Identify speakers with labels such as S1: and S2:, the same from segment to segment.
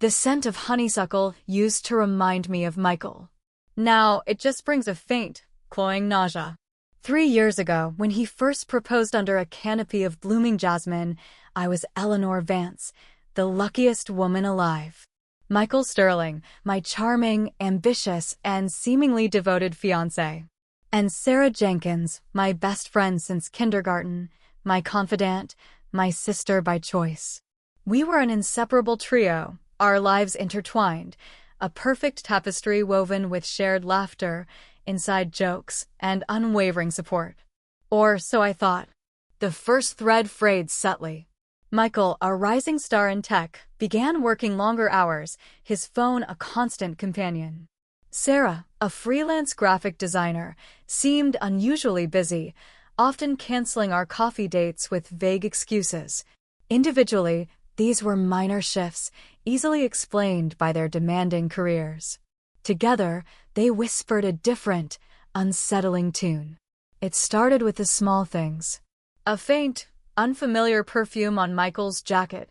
S1: the scent of honeysuckle used to remind me of Michael. Now, it just brings a faint, cloying nausea. 3 years ago, when he first proposed under a canopy of blooming jasmine, I was Eleanor Vance, the luckiest woman alive. Michael Sterling, my charming, ambitious, and seemingly devoted fiancé. And Sarah Jenkins, my best friend since kindergarten, my confidant, my sister by choice. We were an inseparable trio, our lives intertwined, a perfect tapestry woven with shared laughter, inside jokes, and unwavering support. Or so I thought. The first thread frayed subtly. Michael, a rising star in tech, began working longer hours, his phone a constant companion. Sarah, a freelance graphic designer, seemed unusually busy, often canceling our coffee dates with vague excuses. Individually, these were minor shifts, easily explained by their demanding careers. Together, they whispered a different, unsettling tune. It started with the small things. A faint, unfamiliar perfume on Michael's jacket,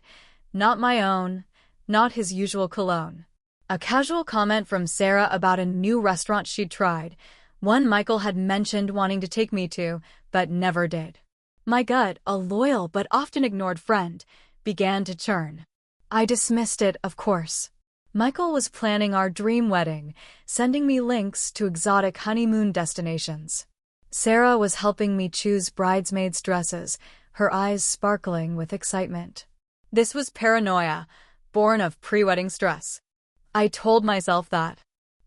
S1: not my own, not his usual cologne. A casual comment from Sarah about a new restaurant she'd tried, one Michael had mentioned wanting to take me to, but never did. My gut, a loyal but often ignored friend, began to churn. I dismissed it, of course. Michael was planning our dream wedding, sending me links to exotic honeymoon destinations. Sarah was helping me choose bridesmaids' dresses, her eyes sparkling with excitement. This was paranoia, born of pre-wedding stress. I told myself that.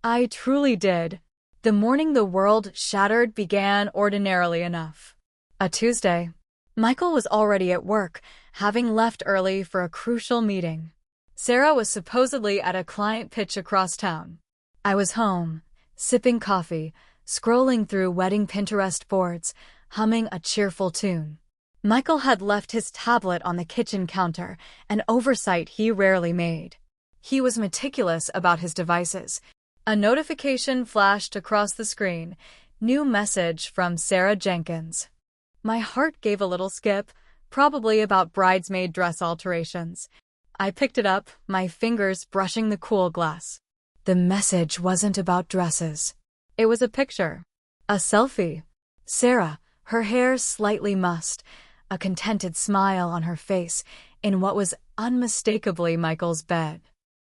S1: I truly did. The morning the world shattered began ordinarily enough. A Tuesday. Michael was already at work, having left early for a crucial meeting. Sarah was supposedly at a client pitch across town. I was home, sipping coffee, scrolling through wedding Pinterest boards, humming a cheerful tune. Michael had left his tablet on the kitchen counter, an oversight he rarely made. He was meticulous about his devices. A notification flashed across the screen. New message from Sarah Jenkins. My heart gave a little skip, probably about bridesmaid dress alterations. I picked it up, my fingers brushing the cool glass. The message wasn't about dresses. It was a picture. A selfie. Sarah, her hair slightly mussed, a contented smile on her face, in what was unmistakably Michael's bed.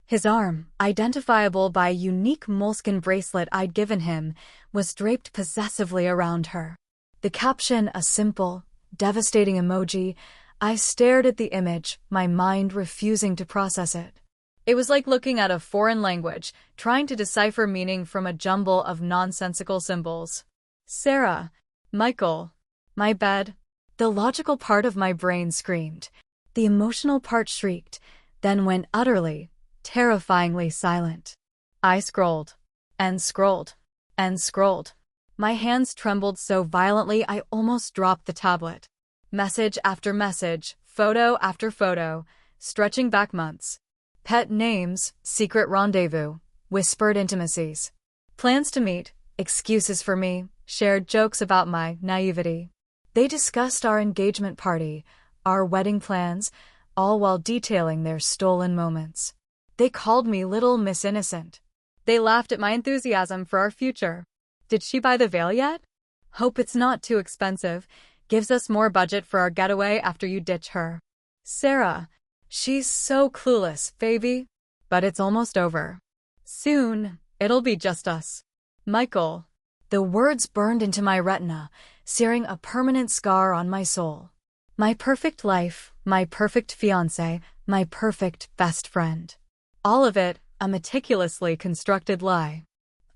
S1: His arm, identifiable by a unique moleskin bracelet I'd given him, was draped possessively around her. The caption a simple, devastating emoji. I stared at the image, my mind refusing to process it. It was like looking at a foreign language, trying to decipher meaning from a jumble of nonsensical symbols. Sarah, Michael, my bed. The logical part of my brain screamed. The emotional part shrieked, then went utterly, terrifyingly silent. I scrolled, and scrolled, and scrolled. My hands trembled so violently I almost dropped the tablet. Message after message, photo after photo, stretching back months. Pet names, secret rendezvous, whispered intimacies. Plans to meet, excuses for me, shared jokes about my naivety. They discussed our engagement party, our wedding plans, all while detailing their stolen moments. They called me Little Miss Innocent. They laughed at my enthusiasm for our future. Did she buy the veil yet? Hope it's not too expensive. Gives us more budget for our getaway after you ditch her. Sarah. She's so clueless, baby. But it's almost over. Soon, it'll be just us. Michael. The words burned into my retina, searing a permanent scar on my soul. My perfect life, my perfect fiancé, my perfect best friend. All of it, a meticulously constructed lie.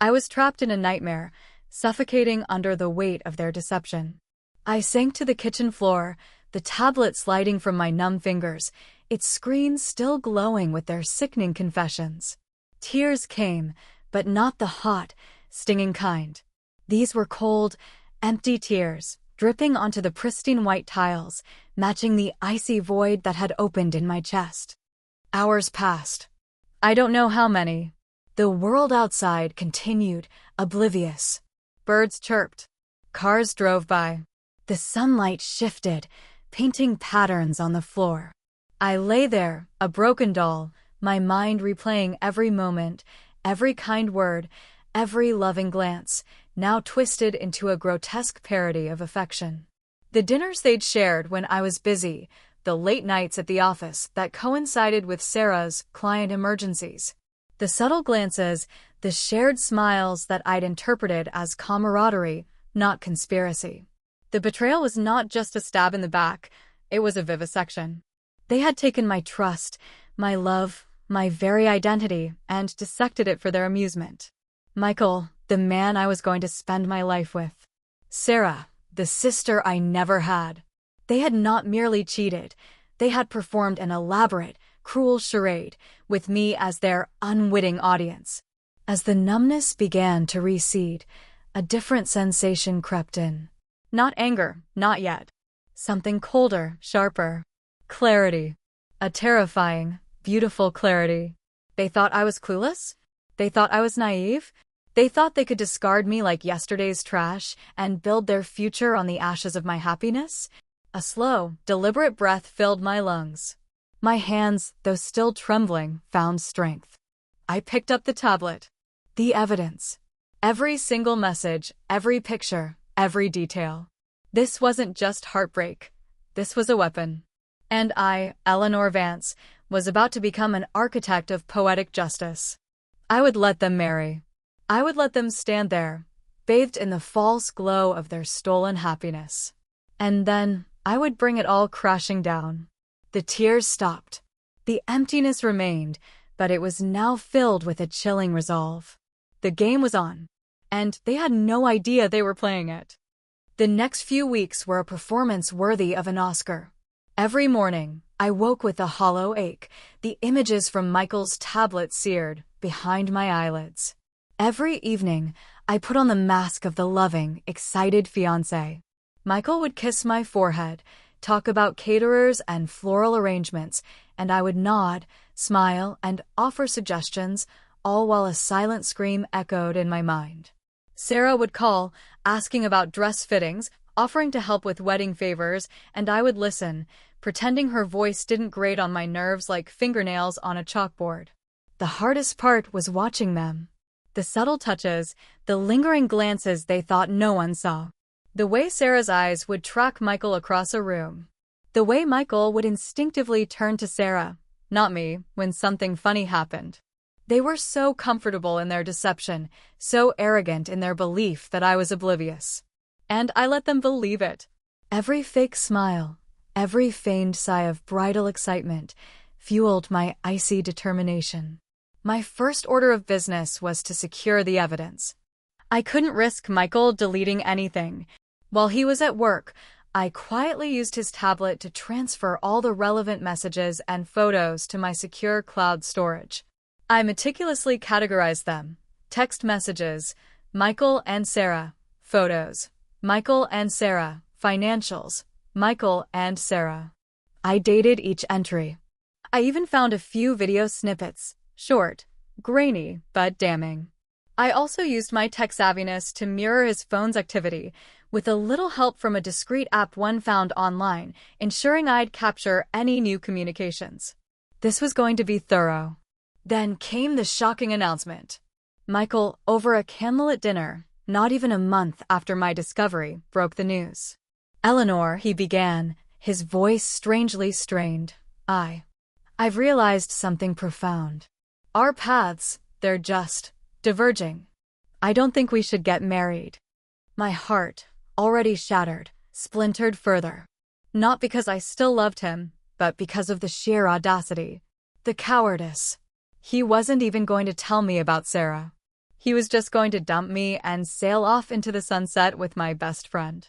S1: I was trapped in a nightmare, suffocating under the weight of their deception. I sank to the kitchen floor, the tablet sliding from my numb fingers, its screen still glowing with their sickening confessions. Tears came, but not the hot, stinging kind. These were cold, empty tears, dripping onto the pristine white tiles, matching the icy void that had opened in my chest. Hours passed. I don't know how many. The world outside continued, oblivious. Birds chirped. Cars drove by. The sunlight shifted, painting patterns on the floor. I lay there, a broken doll, my mind replaying every moment, every kind word, every loving glance, now twisted into a grotesque parody of affection. The dinners they'd shared when I was busy, the late nights at the office that coincided with Sarah's client emergencies, the subtle glances, the shared smiles that I'd interpreted as camaraderie, not conspiracy. The betrayal was not just a stab in the back, it was a vivisection. They had taken my trust, my love, my very identity, and dissected it for their amusement. Michael, the man I was going to spend my life with. Sarah, the sister I never had. They had not merely cheated, they had performed an elaborate, cruel charade, with me as their unwitting audience. As the numbness began to recede, a different sensation crept in. Not anger, not yet. Something colder, sharper. Clarity. A terrifying, beautiful clarity. They thought I was clueless? They thought I was naive? They thought they could discard me like yesterday's trash and build their future on the ashes of my happiness? A slow, deliberate breath filled my lungs. My hands, though still trembling, found strength. I picked up the tablet. The evidence. Every single message, every picture, every detail. This wasn't just heartbreak. This was a weapon. And I, Eleanor Vance, was about to become an architect of poetic justice. I would let them marry. I would let them stand there, bathed in the false glow of their stolen happiness. And then I would bring it all crashing down. The tears stopped. The emptiness remained, but it was now filled with a chilling resolve. The game was on, and they had no idea they were playing it. The next few weeks were a performance worthy of an Oscar. Every morning, I woke with a hollow ache, the images from Michael's tablet seared behind my eyelids. Every evening, I put on the mask of the loving, excited fiancé. Michael would kiss my forehead, talk about caterers and floral arrangements, and I would nod, smile, and offer suggestions, all while a silent scream echoed in my mind. Sarah would call, asking about dress fittings, offering to help with wedding favors, and I would listen, pretending her voice didn't grate on my nerves like fingernails on a chalkboard. The hardest part was watching them. The subtle touches, the lingering glances they thought no one saw. The way Sarah's eyes would track Michael across a room. The way Michael would instinctively turn to Sarah, not me, when something funny happened. They were so comfortable in their deception, so arrogant in their belief that I was oblivious. And I let them believe it. Every fake smile, every feigned sigh of bridal excitement, fueled my icy determination. My first order of business was to secure the evidence. I couldn't risk Michael deleting anything. While he was at work, I quietly used his tablet to transfer all the relevant messages and photos to my secure cloud storage. I meticulously categorized them. Text messages, Michael and Sarah. Photos, Michael and Sarah. Financials, Michael and Sarah. I dated each entry. I even found a few video snippets, short, grainy, but damning. I also used my tech savviness to mirror his phone's activity, with a little help from a discreet app one found online, ensuring I'd capture any new communications. This was going to be thorough. Then came the shocking announcement. Michael, over a candlelit dinner, not even a month after my discovery, broke the news. Eleanor, he began, his voice strangely strained. I've realized something profound. Our paths, they're just diverging. I don't think we should get married. My heart, already shattered, splintered further. Not because I still loved him, but because of the sheer audacity, the cowardice. He wasn't even going to tell me about Sarah. He was just going to dump me and sail off into the sunset with my best friend.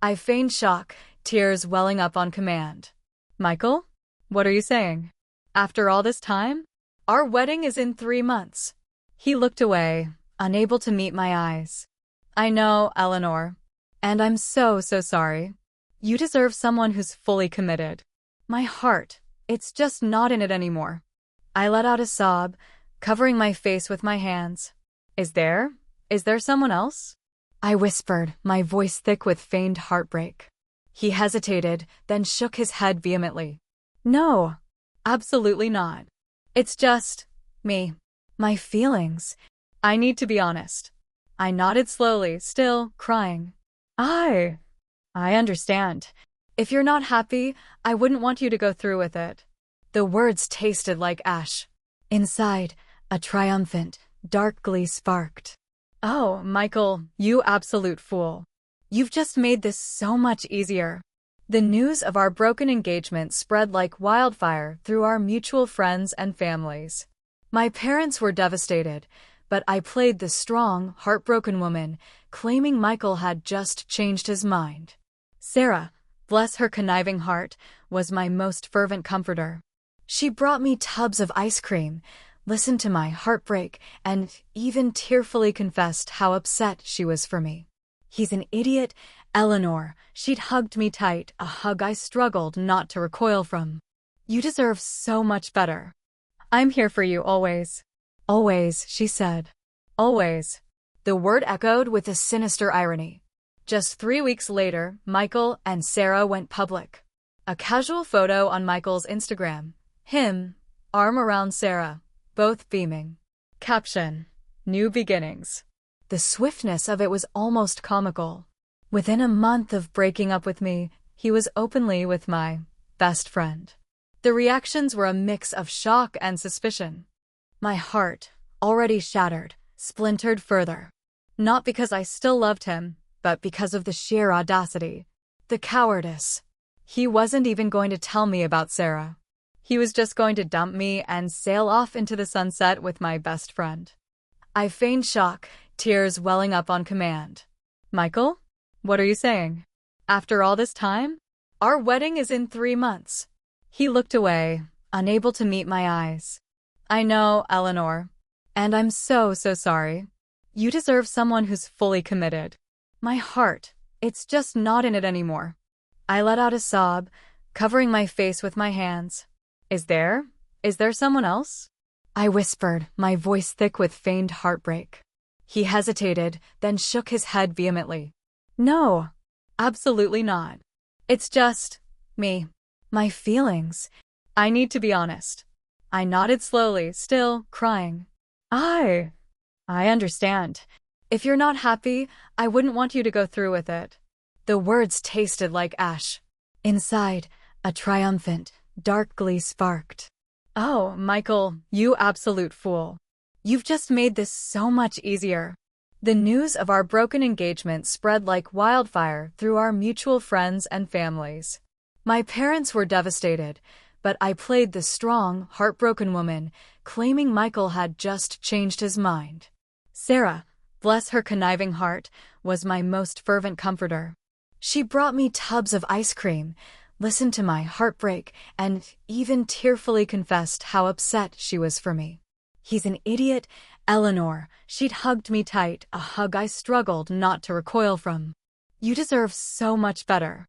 S1: I feigned shock, tears welling up on command. Michael? What are you saying? After all this time? Our wedding is in 3 months. He looked away, unable to meet my eyes. I know, Eleanor. And I'm so sorry. You deserve someone who's fully committed. My heart, it's just not in it anymore. I let out a sob, covering my face with my hands. Is there someone else? I whispered, my voice thick with feigned heartbreak. He hesitated, then shook his head vehemently. No, absolutely not. It's just me. My feelings. I need to be honest. I nodded slowly, still crying. I understand. If you're not happy, I wouldn't want you to go through with it. The words tasted like ash. Inside, a triumphant, dark glee sparked. Oh, Michael, you absolute fool. You've just made this so much easier. The news of our broken engagement spread like wildfire through our mutual friends and families. My parents were devastated, but I played the strong, heartbroken woman, claiming Michael had just changed his mind. Sarah, bless her conniving heart, was my most fervent comforter. She brought me tubs of ice cream, listened to my heartbreak, and even tearfully confessed how upset she was for me. He's an idiot, Eleanor. She'd hugged me tight, a hug I struggled not to recoil from. You deserve so much better. I'm here for you always. Always, she said. Always. The word echoed with a sinister irony. Just 3 weeks later, Michael and Sarah went public. A casual photo on Michael's Instagram. Him, arm around Sarah, both beaming. Caption: New beginnings. The swiftness of it was almost comical. Within a month of breaking up with me, he was openly with my best friend. The reactions were a mix of shock and suspicion. My heart, already shattered, splintered further. Not because I still loved him, but because of the sheer audacity. The cowardice. He wasn't even going to tell me about Sarah. He was just going to dump me and sail off into the sunset with my best friend. I feigned shock, tears welling up on command. Michael? What are you saying? After all this time? Our wedding is in 3 months. He looked away, unable to meet my eyes. I know, Eleanor. And I'm so sorry. You deserve someone who's fully committed. My heart, it's just not in it anymore. I let out a sob, covering my face with my hands. Is there someone else? I whispered, my voice thick with feigned heartbreak. He hesitated, then shook his head vehemently. No, absolutely not. It's just me. My feelings. I need to be honest. I nodded slowly, still crying. I understand. If you're not happy, I wouldn't want you to go through with it. The words tasted like ash. Inside, a triumphant, dark glee sparked. Oh, Michael, you absolute fool. You've just made this so much easier. The news of our broken engagement spread like wildfire through our mutual friends and families. My parents were devastated, but I played the strong, heartbroken woman, claiming Michael had just changed his mind. Sarah, bless her conniving heart, was my most fervent comforter. She brought me tubs of ice cream, listened to my heartbreak, and even tearfully confessed how upset she was for me. He's an idiot, Eleanor. She'd hugged me tight, a hug I struggled not to recoil from. You deserve so much better.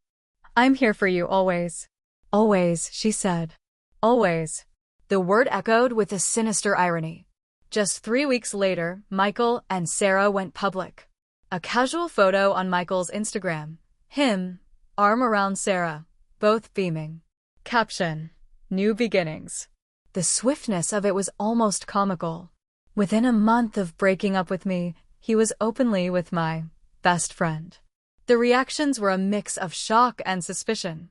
S1: I'm here for you always. Always, she said. Always. The word echoed with a sinister irony. Just 3 weeks later, Michael and Sarah went public. A casual photo on Michael's Instagram. Him, arm around Sarah, both beaming. Caption: New beginnings. The swiftness of it was almost comical. Within a month of breaking up with me, he was openly with my best friend. The reactions were a mix of shock and suspicion.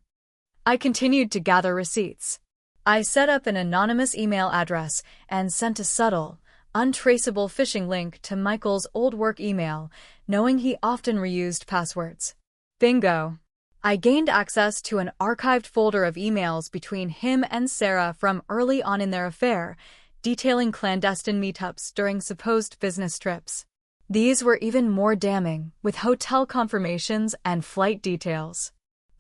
S1: I continued to gather receipts. I set up an anonymous email address and sent a subtle, untraceable phishing link to Michael's old work email, knowing he often reused passwords. Bingo! I gained access to an archived folder of emails between him and Sarah from early on in their affair, detailing clandestine meetups during supposed business trips. These were even more damning, with hotel confirmations and flight details.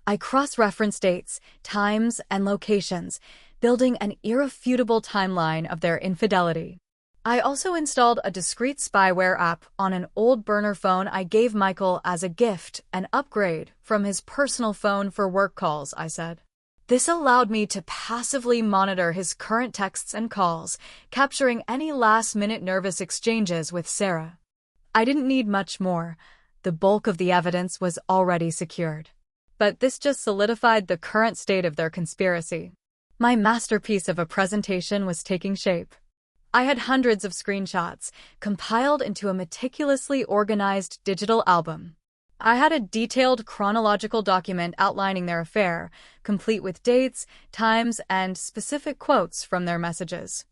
S1: I cross-referenced dates, times, and locations, building an irrefutable timeline of their infidelity. I also installed a discreet spyware app on an old burner phone I gave Michael as a gift, an upgrade from his personal phone for work calls, I said. This allowed me to passively monitor his current texts and calls, capturing any last-minute nervous exchanges with Sarah. I didn't need much more. The bulk of the evidence was already secured. But this just solidified the current state of their conspiracy. My masterpiece of a presentation was taking shape. I had hundreds of screenshots, compiled into a meticulously organized digital album. I had a detailed chronological document outlining their affair, complete with dates, times, and specific quotes from their messages.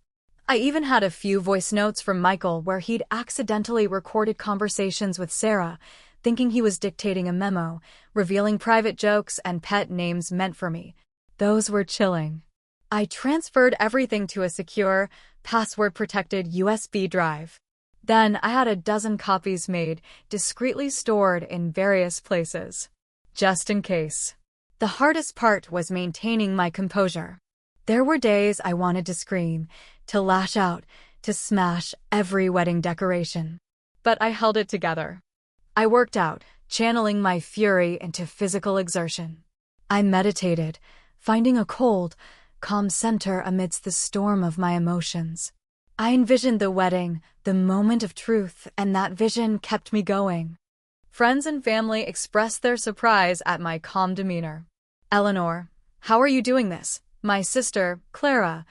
S1: I even had a few voice notes from Michael where he'd accidentally recorded conversations with Sarah, thinking he was dictating a memo, revealing private jokes and pet names meant for me. Those were chilling. I transferred everything to a secure, password-protected USB drive. Then I had a dozen copies made, discreetly stored in various places. Just in case. The hardest part was maintaining my composure. There were days I wanted to scream, to lash out, to smash every wedding decoration. But I held it together. I worked out, channeling my fury into physical exertion. I meditated, finding a cold, calm center amidst the storm of my emotions. I envisioned the wedding, the moment of truth, and that vision kept me going. Friends and family expressed their surprise at my calm demeanor. "Eleanor, how are you doing this?" my sister, Clara,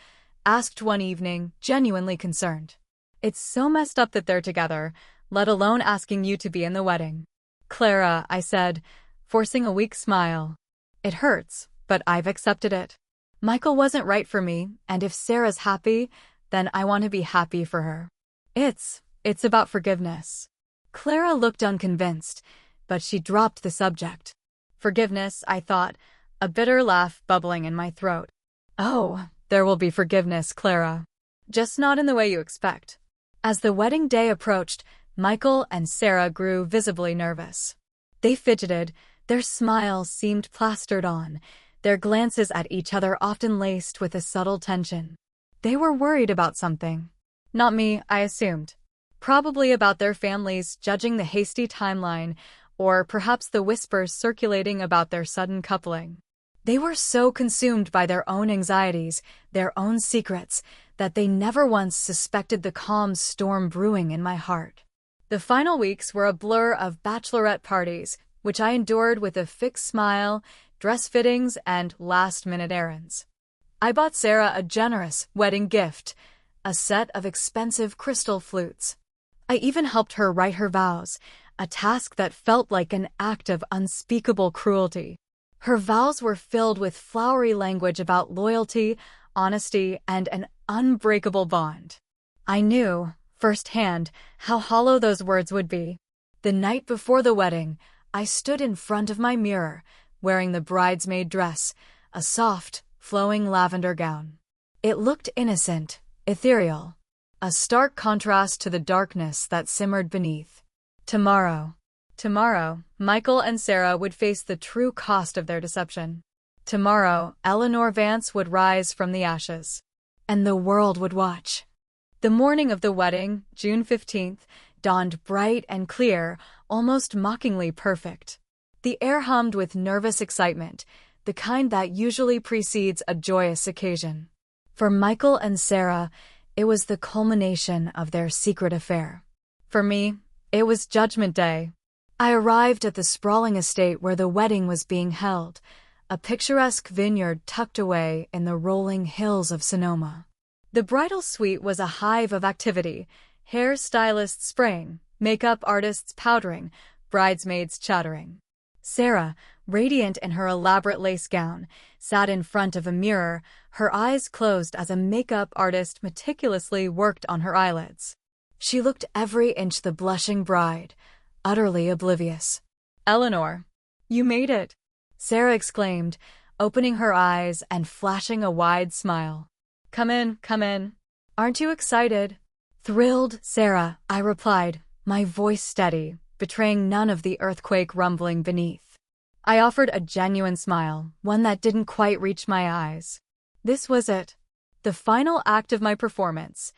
S1: asked one evening, genuinely concerned. "It's so messed up that they're together, let alone asking you to be in the wedding." "Clara," I said, forcing a weak smile. "It hurts, but I've accepted it. Michael wasn't right for me, and if Sarah's happy, then I want to be happy for her. It's about forgiveness." Clara looked unconvinced, but she dropped the subject. Forgiveness, I thought, a bitter laugh bubbling in my throat. "Oh, there will be forgiveness, Clara. Just not in the way you expect." As the wedding day approached, Michael and Sarah grew visibly nervous. They fidgeted, their smiles seemed plastered on, their glances at each other often laced with a subtle tension. They were worried about something. Not me, I assumed. Probably about their families judging the hasty timeline, or perhaps the whispers circulating about their sudden coupling. They were so consumed by their own anxieties, their own secrets, that they never once suspected the calm storm brewing in my heart. The final weeks were a blur of bachelorette parties, which I endured with a fixed smile, dress fittings, and last-minute errands. I bought Sarah a generous wedding gift, a set of expensive crystal flutes. I even helped her write her vows, a task that felt like an act of unspeakable cruelty. Her vows were filled with flowery language about loyalty, honesty, and an unbreakable bond. I knew, firsthand, how hollow those words would be. The night before the wedding, I stood in front of my mirror, wearing the bridesmaid dress, a soft, flowing lavender gown. It looked innocent, ethereal, a stark contrast to the darkness that simmered beneath. Tomorrow, Michael and Sarah would face the true cost of their deception. Tomorrow, Eleanor Vance would rise from the ashes. And the world would watch. The morning of the wedding, June 15th, dawned bright and clear, almost mockingly perfect. The air hummed with nervous excitement, the kind that usually precedes a joyous occasion. For Michael and Sarah, it was the culmination of their secret affair. For me, it was Judgment Day. I arrived at the sprawling estate where the wedding was being held, a picturesque vineyard tucked away in the rolling hills of Sonoma. The bridal suite was a hive of activity, hairstylists spraying, makeup artists powdering, bridesmaids chattering. Sarah, radiant in her elaborate lace gown, sat in front of a mirror, her eyes closed as a makeup artist meticulously worked on her eyelids. She looked every inch the blushing bride, utterly oblivious. "Eleanor, you made it!" Sarah exclaimed, opening her eyes and flashing a wide smile. Come in. Aren't you excited?" "Thrilled, Sarah," I replied, my voice steady, betraying none of the earthquake rumbling beneath. I offered a genuine smile, one that didn't quite reach my eyes. This was it. The final act of my performance.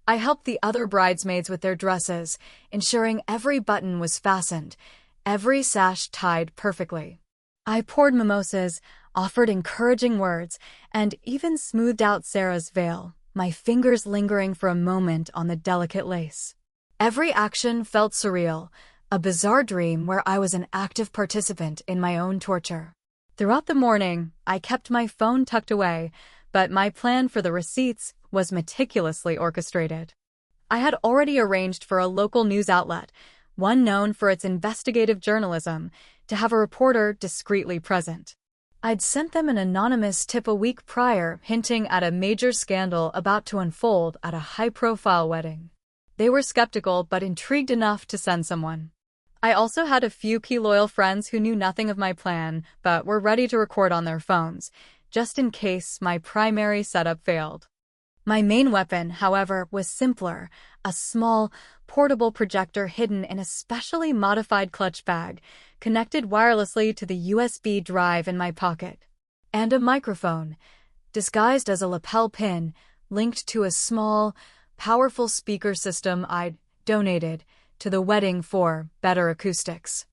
S1: I helped the other bridesmaids with their dresses, ensuring every button was fastened, every sash tied perfectly. I poured mimosas, offered encouraging words, and even smoothed out Sarah's veil, my fingers lingering for a moment on the delicate lace. Every action felt surreal, a bizarre dream where I was an active participant in my own torture. Throughout the morning, I kept my phone tucked away, But my plan for the receipts was meticulously orchestrated. I had already arranged for a local news outlet, one known for its investigative journalism, to have a reporter discreetly present. I'd sent them an anonymous tip a week prior hinting at a major scandal about to unfold at a high-profile wedding. They were skeptical but intrigued enough to send someone. I also had a few key loyal friends who knew nothing of my plan but were ready to record on their phones, just in case my primary setup failed. My main weapon, however, was simpler, a small, portable projector hidden in a specially modified clutch bag, connected wirelessly to the USB drive in my pocket. And a microphone, disguised as a lapel pin, linked to a small, powerful speaker system I'd donated to the wedding for better acoustics.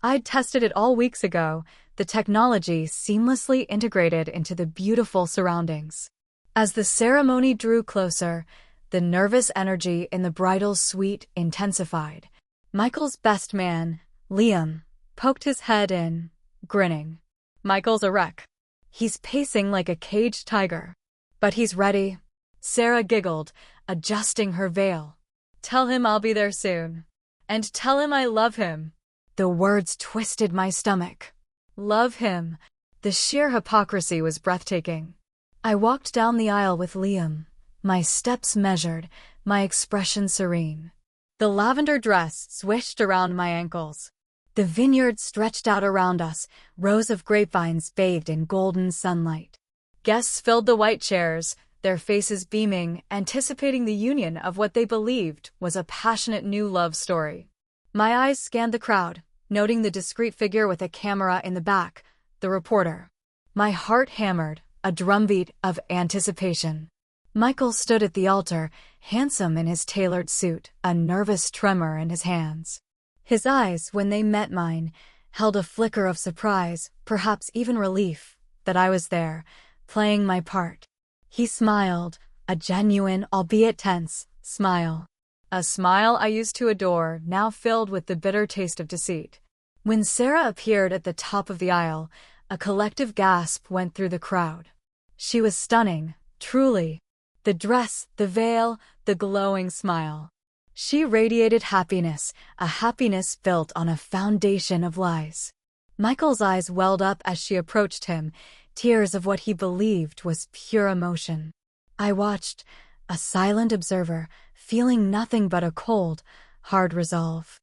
S1: I'd tested it all weeks ago, the technology seamlessly integrated into the beautiful surroundings. As the ceremony drew closer, the nervous energy in the bridal suite intensified. Michael's best man, Liam, poked his head in, grinning. Michael's a wreck. He's pacing like a caged tiger. But he's ready. Sarah giggled, adjusting her veil. Tell him I'll be there soon. And tell him I love him. The words twisted my stomach. Love him. The sheer hypocrisy was breathtaking. I walked down the aisle with Liam, my steps measured, my expression serene. The lavender dress swished around my ankles. The vineyard stretched out around us, rows of grapevines bathed in golden sunlight. Guests filled the white chairs, their faces beaming, anticipating the union of what they believed was a passionate new love story. My eyes scanned the crowd, noting the discreet figure with a camera in the back, the reporter. My heart hammered, a drumbeat of anticipation. Michael stood at the altar, handsome in his tailored suit, a nervous tremor in his hands. His eyes, when they met mine, held a flicker of surprise, perhaps even relief, that I was there, playing my part. He smiled, a genuine, albeit tense, smile. A smile I used to adore, now filled with the bitter taste of deceit. When Sarah appeared at the top of the aisle, a collective gasp went through the crowd. She was stunning, truly. The dress, the veil, the glowing smile. She radiated happiness, a happiness built on a foundation of lies. Michael's eyes welled up as she approached him, tears of what he believed was pure emotion. I watched, a silent observer, feeling nothing but a cold, hard resolve.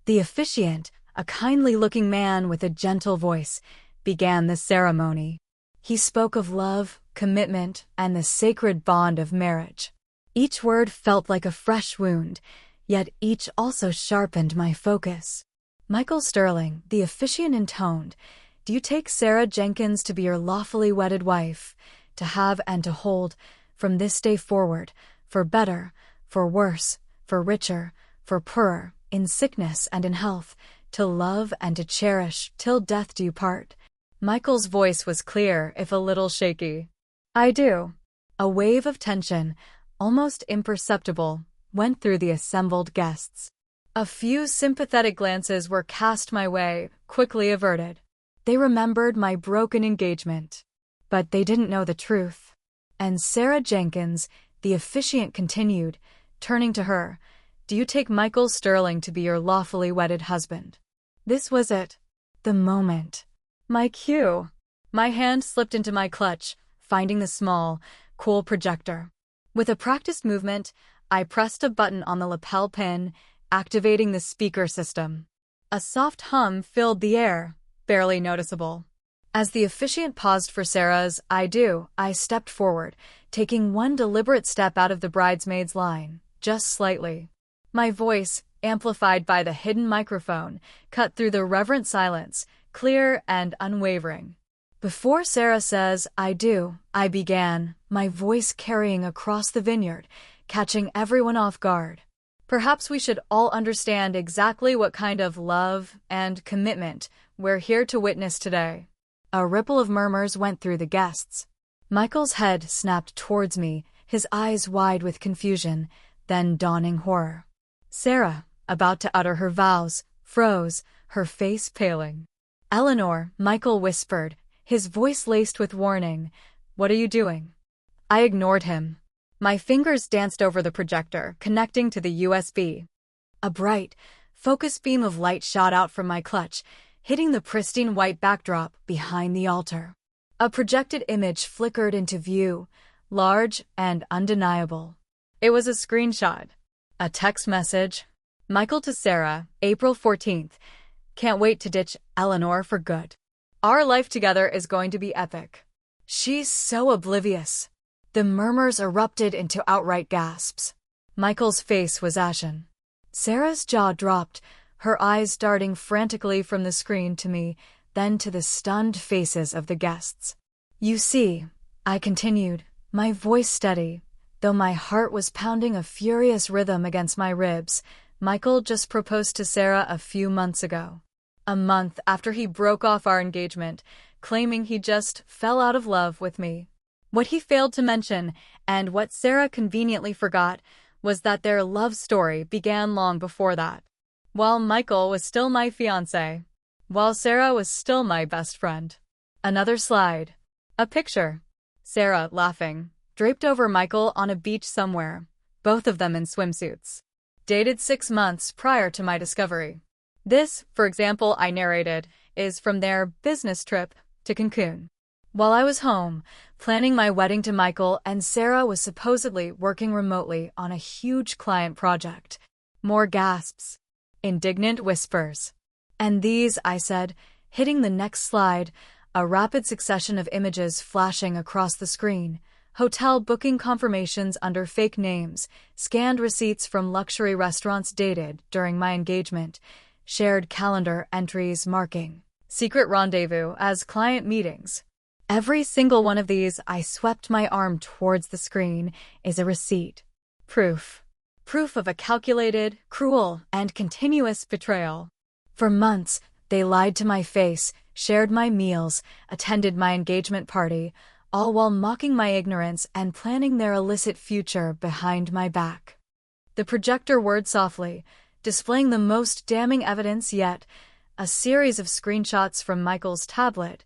S1: The officiant, a kindly-looking man with a gentle voice, began the ceremony. He spoke of love, commitment, and the sacred bond of marriage. Each word felt like a fresh wound, yet each also sharpened my focus. Michael Sterling, the officiant, intoned, "Do you take Sarah Jenkins to be your lawfully wedded wife, to have and to hold, from this day forward, for better, for worse, for richer, for poorer, in sickness and in health, to love and to cherish, till death do you part?" Michael's voice was clear, if a little shaky. "I do." A wave of tension, almost imperceptible, went through the assembled guests. A few sympathetic glances were cast my way, quickly averted. They remembered my broken engagement. But they didn't know the truth. And Sarah Jenkins, the officiant, continued, turning to her, "Do you take Michael Sterling to be your lawfully wedded husband?" This was it. The moment. My cue. My hand slipped into my clutch, finding the small, cool projector. With a practiced movement, I pressed a button on the lapel pin, activating the speaker system. A soft hum filled the air, barely noticeable. As the officiant paused for Sarah's "I do," I stepped forward, taking one deliberate step out of the bridesmaid's line, just slightly. My voice, amplified by the hidden microphone, cut through the reverent silence, clear and unwavering. "Before Sarah says, 'I do,'" I began, my voice carrying across the vineyard, catching everyone off guard. "Perhaps we should all understand exactly what kind of love and commitment we're here to witness today." A ripple of murmurs went through the guests. Michael's head snapped towards me, his eyes wide with confusion, then dawning horror. Sarah, about to utter her vows, froze, her face paling. "Eleanor," Michael whispered, his voice laced with warning, "what are you doing?" I ignored him. My fingers danced over the projector, connecting to the USB. A bright, focused beam of light shot out from my clutch, hitting the pristine white backdrop behind the altar. A projected image flickered into view, large and undeniable. It was a screenshot. A text message. Michael to Sarah, April 14th. Can't wait to ditch Eleanor for good. Our life together is going to be epic. She's so oblivious. The murmurs erupted into outright gasps. Michael's face was ashen. Sarah's jaw dropped, her eyes darting frantically from the screen to me, then to the stunned faces of the guests. You see, I continued, my voice steady, though my heart was pounding a furious rhythm against my ribs. Michael just proposed to Sarah a few months ago. A month after he broke off our engagement, claiming he just fell out of love with me. What he failed to mention, and what Sarah conveniently forgot, was that their love story began long before that. While Michael was still my fiancé. While Sarah was still my best friend. Another slide. A picture. Sarah, laughing, draped over Michael on a beach somewhere, both of them in swimsuits. Dated 6 months prior to my discovery. This, for example, I narrated, is from their business trip to Cancun. While I was home, planning my wedding to Michael, and Sarah was supposedly working remotely on a huge client project. More gasps. Indignant whispers. And these, I said, hitting the next slide, a rapid succession of images flashing across the screen. Hotel booking confirmations under fake names, scanned receipts from luxury restaurants dated during my engagement, shared calendar entries marking secret rendezvous as client meetings. Every single one of these, I swept my arm towards the screen, is a receipt. Proof. Proof of a calculated, cruel, and continuous betrayal. For months, they lied to my face, shared my meals, attended my engagement party, all while mocking my ignorance and planning their illicit future behind my back. The projector whirred softly, displaying the most damning evidence yet, a series of screenshots from Michael's tablet,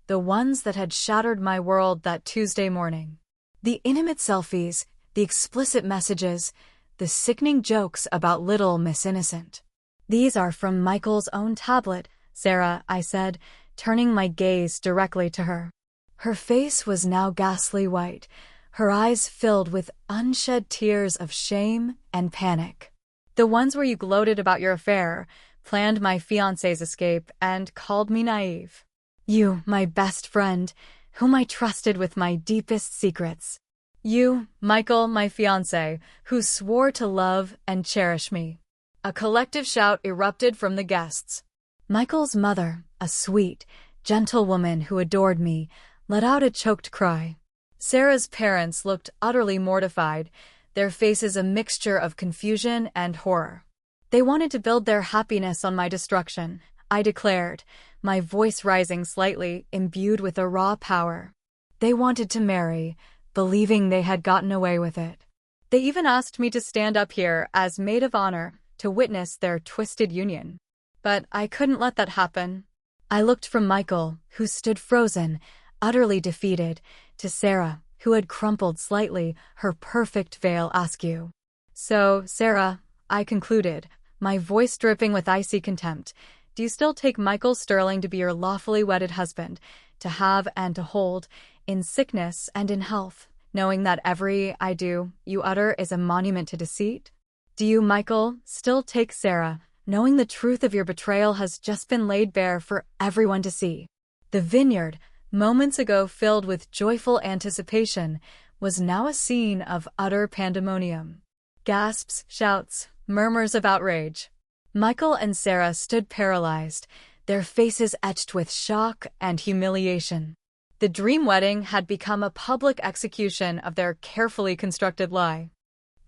S1: the ones that had shattered my world that Tuesday morning. The intimate selfies, the explicit messages, the sickening jokes about Little Miss Innocent. These are from Michael's own tablet, Sarah, I said, turning my gaze directly to her. Her face was now ghastly white, her eyes filled with unshed tears of shame and panic. The ones where you gloated about your affair, planned my fiancé's escape, and called me naive. You, my best friend, whom I trusted with my deepest secrets. You, Michael, my fiancé, who swore to love and cherish me. A collective shout erupted from the guests. Michael's mother, a sweet, gentle woman who adored me, let out a choked cry. Sarah's parents looked utterly mortified, their faces a mixture of confusion and horror. They wanted to build their happiness on my destruction, I declared, my voice rising slightly, imbued with a raw power. They wanted to marry, believing they had gotten away with it. They even asked me to stand up here as maid of honor to witness their twisted union. But I couldn't let that happen. I looked from Michael, who stood frozen, utterly defeated, to Sarah, who had crumpled slightly, her perfect veil askew. So, Sarah, I concluded, my voice dripping with icy contempt, do you still take Michael Sterling to be your lawfully wedded husband, to have and to hold, in sickness and in health, knowing that every I do you utter is a monument to deceit? Do you, Michael, still take Sarah, knowing the truth of your betrayal has just been laid bare for everyone to see? The vineyard, moments ago filled with joyful anticipation, was now a scene of utter pandemonium. Gasps, shouts, murmurs of outrage. Michael and Sarah stood paralyzed, their faces etched with shock and humiliation. The dream wedding had become a public execution of their carefully constructed lie.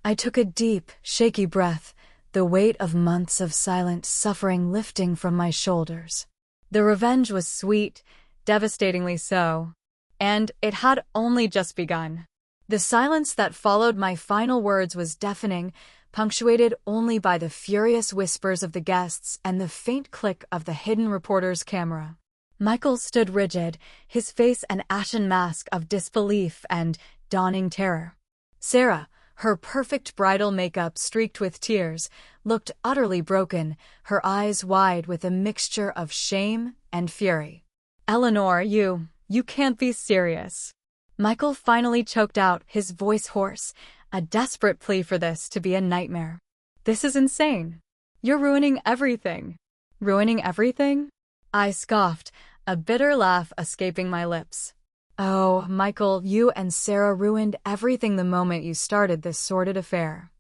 S1: I took a deep, shaky breath, the weight of months of silent suffering lifting from my shoulders. The revenge was sweet, devastatingly so, and it had only just begun. The silence that followed my final words was deafening, punctuated only by the furious whispers of the guests and the faint click of the hidden reporter's camera. Michael stood rigid, his face an ashen mask of disbelief and dawning terror. Sarah, her perfect bridal makeup streaked with tears, looked utterly broken, her eyes wide with a mixture of shame and fury. "Eleanor, you can't be serious." Michael finally choked out, his voice hoarse, a desperate plea for this to be a nightmare. "This is insane. You're ruining everything." "Ruining everything?" I scoffed, a bitter laugh escaping my lips. "Oh, Michael, you and Sarah ruined everything the moment you started this sordid affair."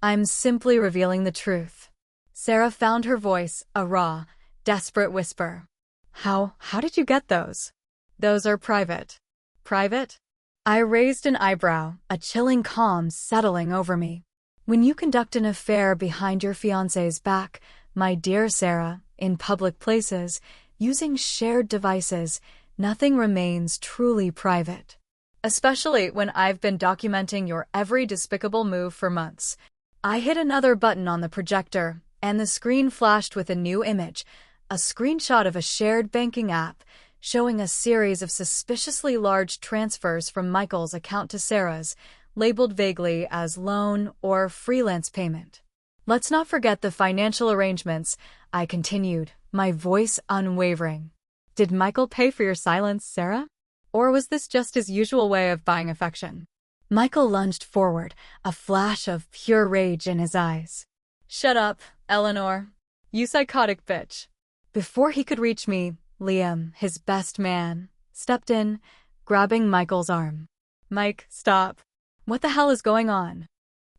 S1: "I'm simply revealing the truth." Sarah found her voice, a raw, desperate whisper. How did you get those?" "Those are private." "Private?" I raised an eyebrow, a chilling calm settling over me. "When you conduct an affair behind your fiancé's back, my dear Sarah, in public places, using shared devices, nothing remains truly private. Especially when I've been documenting your every despicable move for months." I hit another button on the projector, and the screen flashed with a new image, a screenshot of a shared banking app, showing a series of suspiciously large transfers from Michael's account to Sarah's, labeled vaguely as loan or freelance payment. "Let's not forget the financial arrangements," I continued, my voice unwavering. "Did Michael pay for your silence, Sarah? Or was this just his usual way of buying affection?" Michael lunged forward, a flash of pure rage in his eyes. "Shut up, Eleanor. You psychotic bitch." Before he could reach me, Liam, his best man, stepped in, grabbing Michael's arm. "Mike, stop. What the hell is going on?"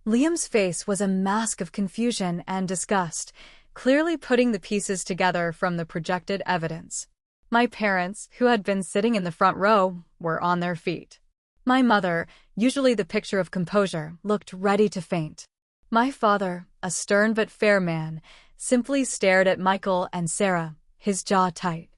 S1: Liam's face was a mask of confusion and disgust, clearly putting the pieces together from the projected evidence. My parents, who had been sitting in the front row, were on their feet. My mother, usually the picture of composure, looked ready to faint. My father, a stern but fair man, simply stared at Michael and Sarah, his jaw tight.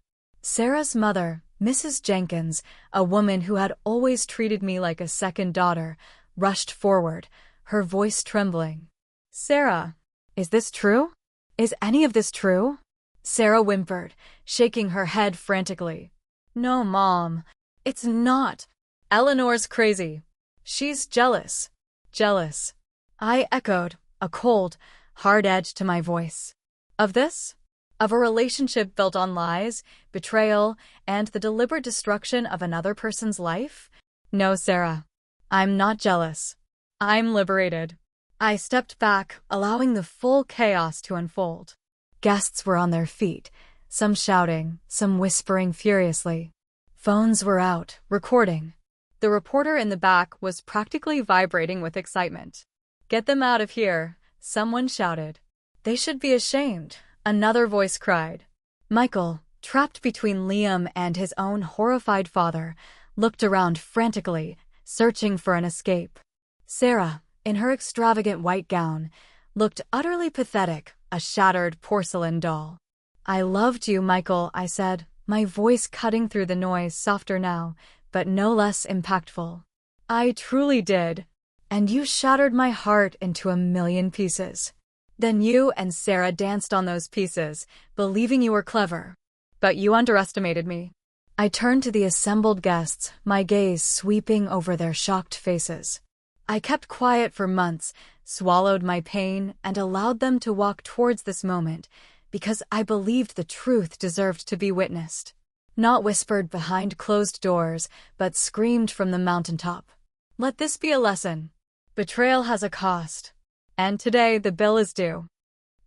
S1: Sarah's mother, Mrs. Jenkins, a woman who had always treated me like a second daughter, rushed forward, her voice trembling. "Sarah, is this true? Is any of this true?" Sarah whimpered, shaking her head frantically. "No, Mom, it's not. Eleanor's crazy. She's jealous." "Jealous?" I echoed, a cold, hard edge to my voice. "Of this? Of a relationship built on lies, betrayal, and the deliberate destruction of another person's life? No, Sarah. I'm not jealous. I'm liberated." I stepped back, allowing the full chaos to unfold. Guests were on their feet, some shouting, some whispering furiously. Phones were out, recording. The reporter in the back was practically vibrating with excitement. "Get them out of here," someone shouted. "They should be ashamed," another voice cried. Michael, trapped between Liam and his own horrified father, looked around frantically, searching for an escape. Sarah, in her extravagant white gown, looked utterly pathetic, a shattered porcelain doll. "I loved you, Michael," I said, my voice cutting through the noise, softer now, but no less impactful. "I truly did. And you shattered my heart into a million pieces. Then you and Sarah danced on those pieces, believing you were clever. But you underestimated me." I turned to the assembled guests, my gaze sweeping over their shocked faces. I kept quiet for months, swallowed my pain, and allowed them to walk towards this moment, because I believed the truth deserved to be witnessed. Not whispered behind closed doors, but screamed from the mountaintop. Let this be a lesson. Betrayal has a cost. And today the bill is due.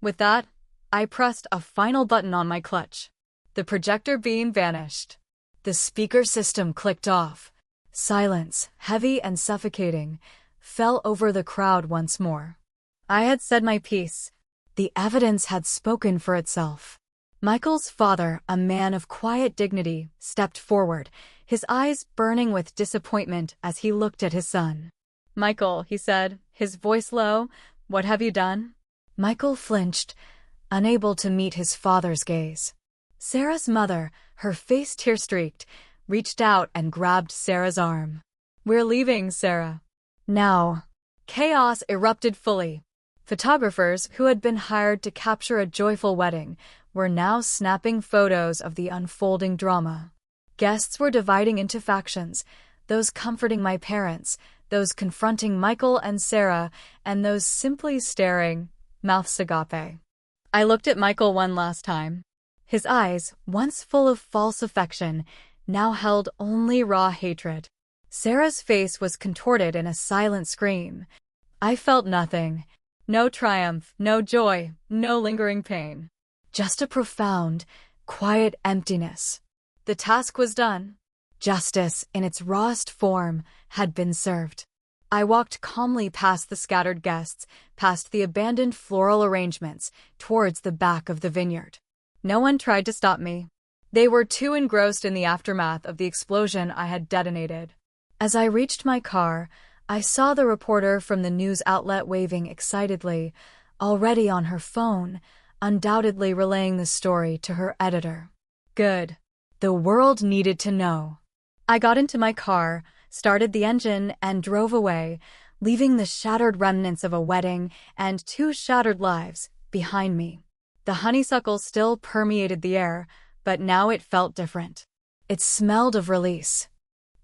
S1: With that, I pressed a final button on my clutch. The projector beam vanished. The speaker system clicked off. Silence, heavy and suffocating, fell over the crowd once more. I had said my piece. The evidence had spoken for itself. Michael's father, a man of quiet dignity, stepped forward, his eyes burning with disappointment as he looked at his son. "Michael," he said, his voice low, "what have you done?" Michael flinched, unable to meet his father's gaze. Sarah's mother, her face tear-streaked, reached out and grabbed Sarah's arm. "We're leaving, Sarah." Now, chaos erupted fully. Photographers who had been hired to capture a joyful wedding were now snapping photos of the unfolding drama. Guests were dividing into factions, those comforting my parents, those confronting Michael and Sarah, and those simply staring, mouths agape. I looked at Michael one last time. His eyes, once full of false affection, now held only raw hatred. Sarah's face was contorted in a silent scream. I felt nothing. No triumph, no joy, no lingering pain. Just a profound, quiet emptiness. The task was done. Justice, in its rawest form, had been served. I walked calmly past the scattered guests, past the abandoned floral arrangements, towards the back of the vineyard. No one tried to stop me. They were too engrossed in the aftermath of the explosion I had detonated. As I reached my car, I saw the reporter from the news outlet waving excitedly, already on her phone, undoubtedly relaying the story to her editor. Good. The world needed to know. I got into my car, started the engine, and drove away, leaving the shattered remnants of a wedding and 2 shattered lives behind me. The honeysuckle still permeated the air, but now it felt different. It smelled of release.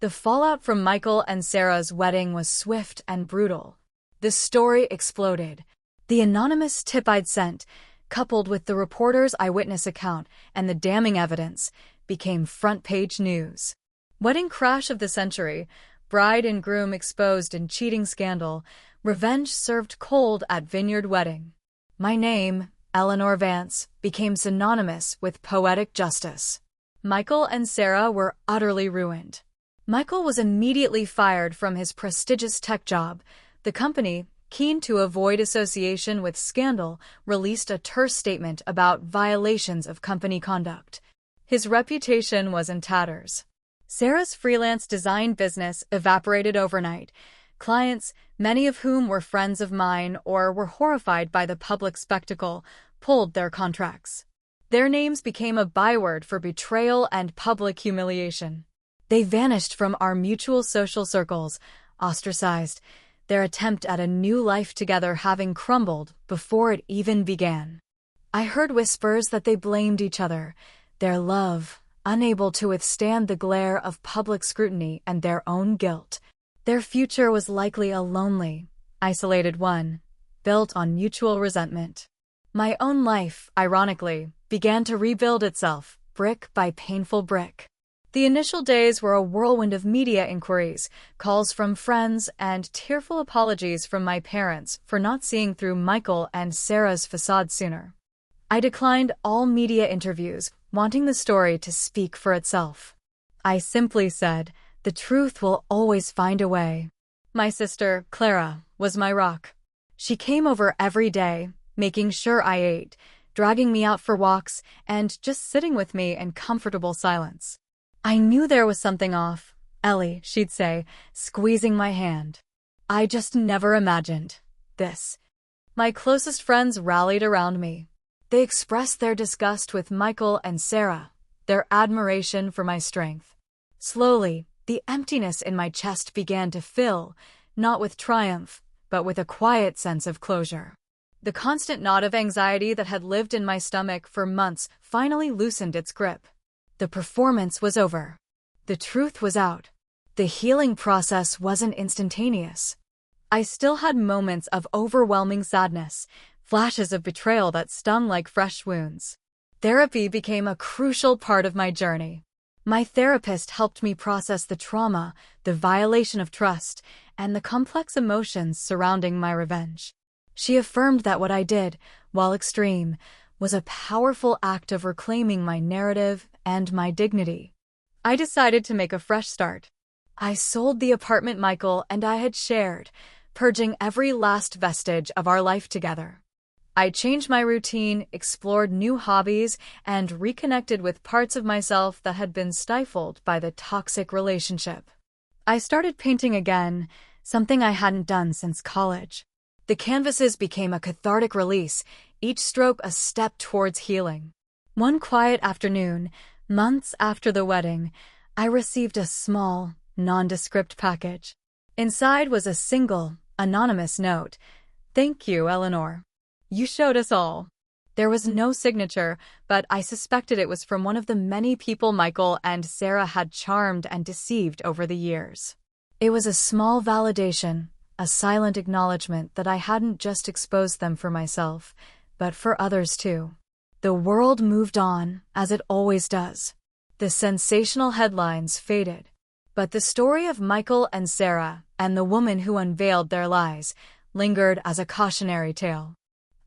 S1: The fallout from Michael and Sarah's wedding was swift and brutal. The story exploded. The anonymous tip I'd sent, coupled with the reporter's eyewitness account and the damning evidence, became front-page news. Wedding crash of the century, bride and groom exposed in cheating scandal, revenge served cold at vineyard wedding. My name, Eleanor Vance, became synonymous with poetic justice. Michael and Sarah were utterly ruined. Michael was immediately fired from his prestigious tech job. The company, keen to avoid association with scandal, released a terse statement about violations of company conduct. His reputation was in tatters. Sarah's freelance design business evaporated overnight. Clients, many of whom were friends of mine or were horrified by the public spectacle, pulled their contracts. Their names became a byword for betrayal and public humiliation. They vanished from our mutual social circles, ostracized, their attempt at a new life together having crumbled before it even began. I heard whispers that they blamed each other, their love, unable to withstand the glare of public scrutiny and their own guilt. Their future was likely a lonely, isolated one, built on mutual resentment. My own life, ironically, began to rebuild itself, brick by painful brick. The initial days were a whirlwind of media inquiries, calls from friends, and tearful apologies from my parents for not seeing through Michael and Sarah's facade sooner. I declined all media interviews, wanting the story to speak for itself. I simply said, the truth will always find a way. My sister, Clara, was my rock. She came over every day, making sure I ate, dragging me out for walks, and just sitting with me in comfortable silence. I knew there was something off. Ellie, she'd say, squeezing my hand. I just never imagined this. My closest friends rallied around me. They expressed their disgust with Michael and Sarah, their admiration for my strength. Slowly, the emptiness in my chest began to fill, not with triumph, but with a quiet sense of closure. The constant knot of anxiety that had lived in my stomach for months finally loosened its grip. The performance was over. The truth was out. The healing process wasn't instantaneous. I still had moments of overwhelming sadness, flashes of betrayal that stung like fresh wounds. Therapy became a crucial part of my journey. My therapist helped me process the trauma, the violation of trust, and the complex emotions surrounding my revenge. She affirmed that what I did, while extreme, was a powerful act of reclaiming my narrative and my dignity. I decided to make a fresh start. I sold the apartment Michael and I had shared, purging every last vestige of our life together. I changed my routine, explored new hobbies, and reconnected with parts of myself that had been stifled by the toxic relationship. I started painting again, something I hadn't done since college. The canvases became a cathartic release, each stroke a step towards healing. One quiet afternoon, months after the wedding, I received a small, nondescript package. Inside was a single, anonymous note. "Thank you, Eleanor. You showed us all." There was no signature, but I suspected it was from one of the many people Michael and Sarah had charmed and deceived over the years. It was a small validation, a silent acknowledgement that I hadn't just exposed them for myself, but for others too. The world moved on, as it always does. The sensational headlines faded. But the story of Michael and Sarah, and the woman who unveiled their lies, lingered as a cautionary tale.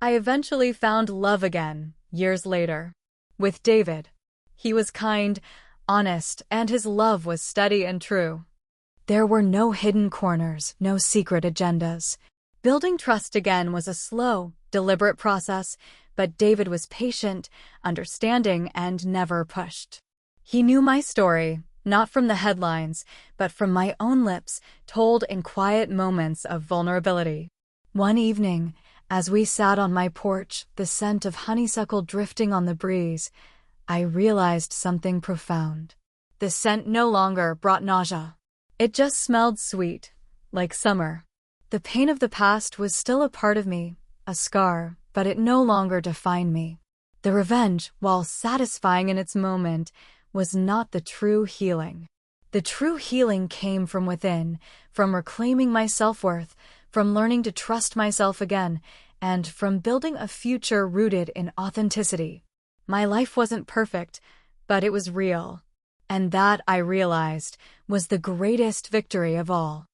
S1: I eventually found love again, years later. With David. He was kind, honest, and his love was steady and true. There were no hidden corners, no secret agendas. Building trust again was a slow, deliberate process, but David was patient, understanding, and never pushed. He knew my story, not from the headlines, but from my own lips, told in quiet moments of vulnerability. One evening, as we sat on my porch, the scent of honeysuckle drifting on the breeze, I realized something profound. The scent no longer brought nausea. It just smelled sweet, like summer. The pain of the past was still a part of me, a scar, but it no longer defined me. The revenge, while satisfying in its moment, was not the true healing. The true healing came from within, from reclaiming my self-worth, from learning to trust myself again, and from building a future rooted in authenticity. My life wasn't perfect, but it was real. And that, I realized, was the greatest victory of all.